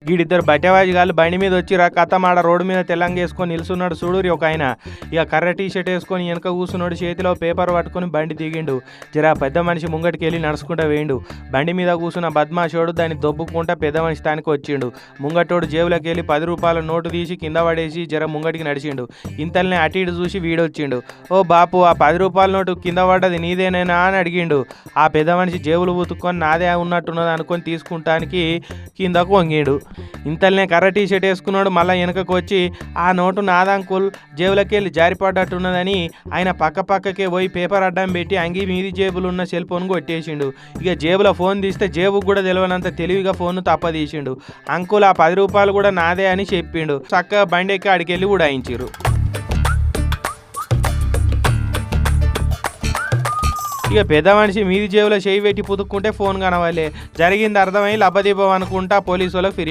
గీడిద్దరు బట్టెవాజిగాళ్ళు బండి మీద వచ్చి కథం ఆడ రోడ్డు మీద తెల్లంగేసుకొని నిల్చున్నాడు చూడురి ఒక ఆయన. ఇక కర్ర టీ షర్ట్ వేసుకొని వెనక కూర్చున్నాడు, చేతిలో పేపర్ పట్టుకొని బండి దిగిండు. జరా పెద్ద మనిషి ముంగటికి వెళ్ళి నడుచుకుంటూ వేయండు. బండి మీద కూర్చున్న బద్మాషోడు దాన్ని దొబ్బుకుంటా పెద్ద మనిషి తానికి వచ్చిండు. ముంగటోడు జేబులోకి వెళ్ళి 10 రూపాయల నోటు తీసి కింద పడేసి జర ముంగటికి నడిచిండు. ఇంతల్నే అటు ఇటు చూసి వీడొచ్చిండు. ఓ బాపు, ఆ 10 రూపాయల నోటు కింద పడ్డది నీదేనేనా అని అడిగిండు. ఆ పెద్ద మనిషి జేబులు ఉతుక్కొని నాదే ఉన్నట్టున్నది అనుకొని తీసుకుంటానికి కిందకు వంగిండు. ఇంతల్నే కర్ర టీ షర్ట్ వేసుకున్నాడు. మళ్ళీ వెనకకు వచ్చి ఆ నోటు నాదంకుల్ జేబులకి వెళ్ళి జారిపడ్డట్టున్నదని ఆయన పక్కకే పోయి పేపర్ అడ్డం పెట్టి అంగి మీది జేబులు ఉన్న సెల్ ఫోన్ కొట్టేసిండు. ఇక జేబులో ఫోన్ తీస్తే జేబుకు కూడా తెలియనంత తెలివిగా ఫోన్ తప్పదీసిండు. అంకుల్ ఆ 10 రూపాయలు కూడా నాదే అని చెప్పిండు. చక్కగా బండి ఎక్కి ఆడికెళ్ళి ఉడాయించిరు. ఇక పెద్ద మనిషి మీది జేబులో చేయి పెట్టి పుతుక్కుంటే ఫోన్ కనవాలే. జరిగింది అర్థమై లబ్బదీపం అనుకుంటా పోలీసు వాళ్ళకి ఫిర్యాదు